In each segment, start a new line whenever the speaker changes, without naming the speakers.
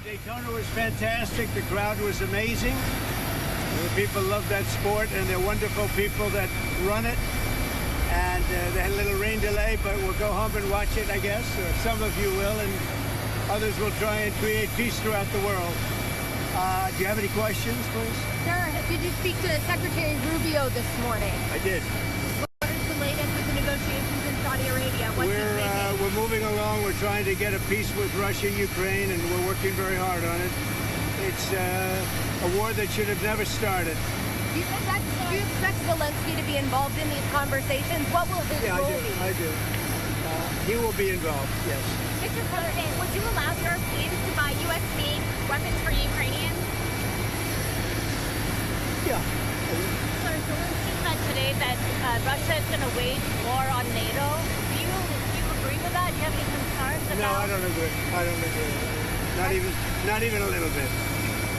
Daytona was fantastic. The crowd was amazing. The people love that sport, and they're wonderful people that run it. And they had a little rain delay, but we'll go home and watch it, I guess. Or some of you will, and others will try and create peace throughout the world. Do you have any questions, please?
Sir, did you speak to Secretary Rubio this morning?
I did.
What is the latest with the negotiations in Saudi Arabia?
We're moving along. We're trying to get a peace with Russia, Ukraine, and we're working very hard on it. It's a war that should have never started.
Do you expect Zelensky to be involved in these conversations? What will his role be?
I do. He will be involved, yes.
Mr. President, would you allow Europeans to buy U.S.-made weapons for Ukrainians?
Yeah.
Sir, Zelensky said today that Russia is going to wage war on NATO. Do you agree with that? Do you have any concerns about?
No, I don't agree. I don't agree. Not even a little bit.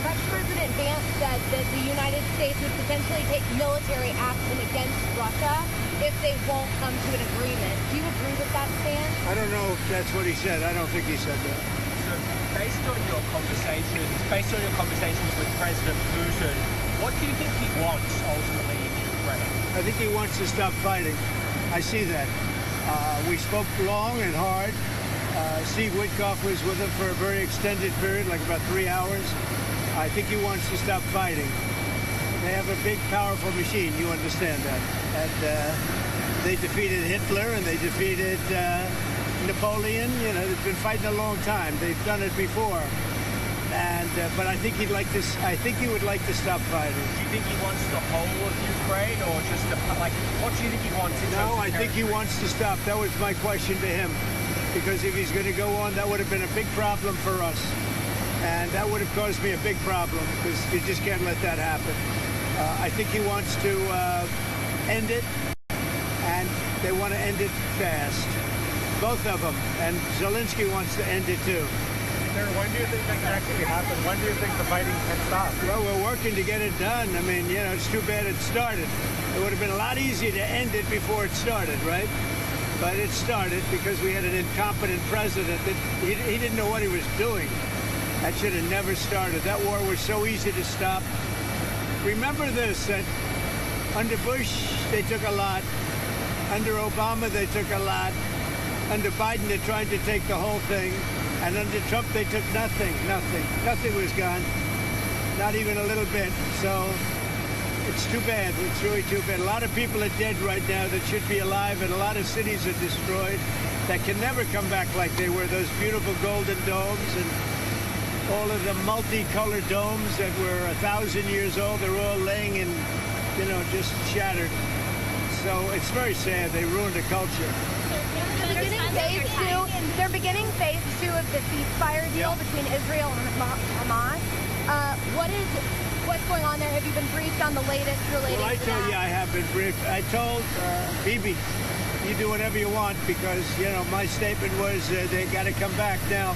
Vice President Vance said that the United States would potentially take military action against Russia if they won't come to an agreement. Do you agree with that stance?
I don't know if that's what he said. I don't think he said that.
So based on your conversations with President Putin, what do you think he wants ultimately in Ukraine?
I think he wants to stop fighting. I see that. We spoke long and hard. Steve Witkoff was with him for a very extended period, like about 3 hours. I think he wants to stop fighting. They have a big, powerful machine. You understand that. And they defeated Hitler and they defeated Napoleon. You know, they've been fighting a long time. They've done it before. And but I think he'd like to. I think he would like to stop fighting.
Do you think he wants the whole of Ukraine, or just what do you think he wants?
No, I think he wants to stop. That was my question to him, because if he's going to go on, that would have been a big problem for us. And that would have caused me a big problem, because you just can't let that happen. I think he wants to end it, and they want to end it fast. Both of them. And Zelensky wants to end it too.
Sir, when do you think that can actually happen? When do you think the fighting can stop?
Well, we're working to get it done. I mean, you know, it's too bad it started. It would have been a lot easier to end it before it started, right? But it started because we had an incompetent president that he didn't know what he was doing. That should have never started. That war was so easy to stop. Remember this, that under Bush, they took a lot. Under Obama, they took a lot. Under Biden, they tried to take the whole thing. And under Trump, they took nothing. Nothing was gone. Not even a little bit. So it's too bad. It's really too bad. A lot of people are dead right now that should be alive, and a lot of cities are destroyed that can never come back like they were. Those beautiful golden domes and all of the multicolored domes that were 1,000 years old, they're all laying in, you know, just shattered. So it's very sad. They ruined a culture.
They're beginning phase 2 of the ceasefire deal between Israel and Hamas. What's going on there? Have you been briefed on the latest related to that?
Well, I told you I have been briefed. I told Bibi, you do whatever you want, because, you know, my statement was they got to come back. Now,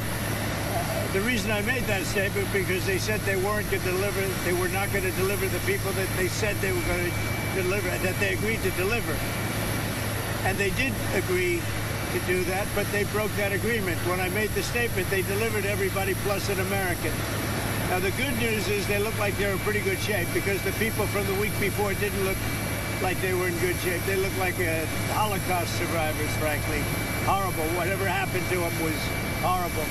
the reason I made that statement because they said they weren't going to deliver, they were not going to deliver the people that they said they were going to deliver, that they agreed to deliver. And they did agree to do that, but they broke that agreement. When I made the statement, they delivered everybody plus an American. Now, the good news is they look like they're in pretty good shape, because the people from the week before didn't look like they were in good shape. They looked like Holocaust survivors, frankly. Horrible. Whatever happened to them was horrible.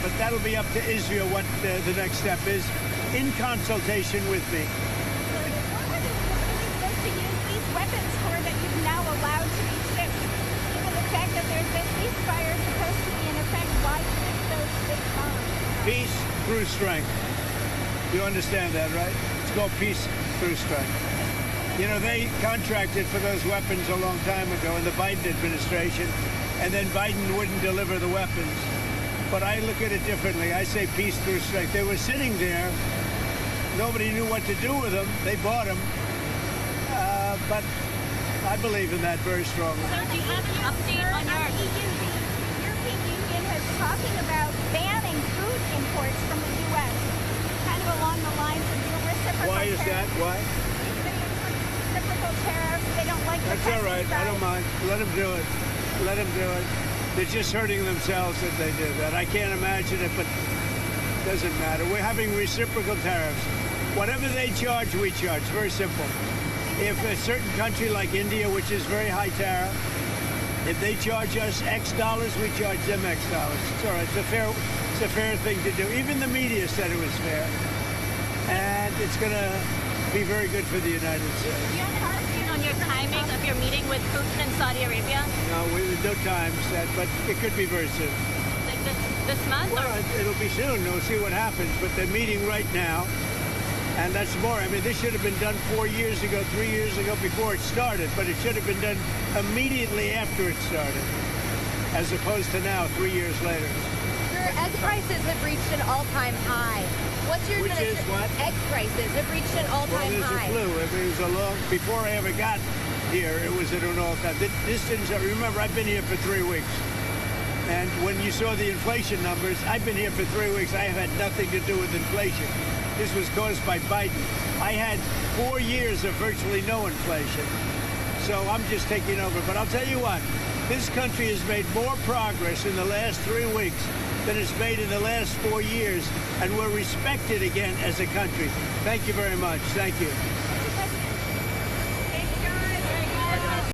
But that'll be up to Israel what the next step is, in consultation with me.
To use these weapons for that you've now allowed to be shipped, given the fact that there's been ceasefire supposed to be in effect, why ship those big bombs?
Peace through strength. You understand that, right? It's called peace through strength. You know, they contracted for those weapons a long time ago in the Biden administration, and then Biden wouldn't deliver the weapons. But I look at it differently. I say peace through strength. They were sitting there. Nobody knew what to do with them. They bought them. But I believe in that very strongly.
So do you have an update on your European Union is talking about banning food imports from the U.S., kind of along the lines of your reciprocal
Why is that? Why?
Reciprocal tariffs. They don't like the
That's all right. I don't mind. Let them do it. Let them do it. They're just hurting themselves if they do that. I can't imagine it, but Doesn't matter. We're having reciprocal tariffs. Whatever they charge, we charge. Very simple. If a certain country like India, which is very high tariff, if they charge us X dollars, we charge them X dollars. It's all right. It's a fair thing to do. Even the media said it was fair. And it's going to be very good for the United States.
Do you have an opinion on your timing of your meeting with Putin in Saudi Arabia?
No, there's no time set, but it could be very soon.
Like this month?
Well, it'll be soon. We'll see what happens. But they're meeting right now. And that's more. I mean, this should have been done 4 years ago, 3 years ago, before it started. But it should have been done immediately after it started, as opposed to now, 3 years later.
Sir, egg prices have reached an all-time high. What's your
Which is what?
Egg prices have reached an all-time high.
Well, there's a clue. It was a long, before I ever got here, it was at an all-time. This didn't, remember, I've been here for 3 weeks. And when you saw the inflation numbers, I've been here for 3 weeks. I have had nothing to do with inflation. This was caused by Biden. I had 4 years of virtually no inflation. So I'm just taking over. But I'll tell you what, this country has made more progress in the last 3 weeks than it's made in the last 4 years. And we're respected again as a country. Thank you very much. Thank you.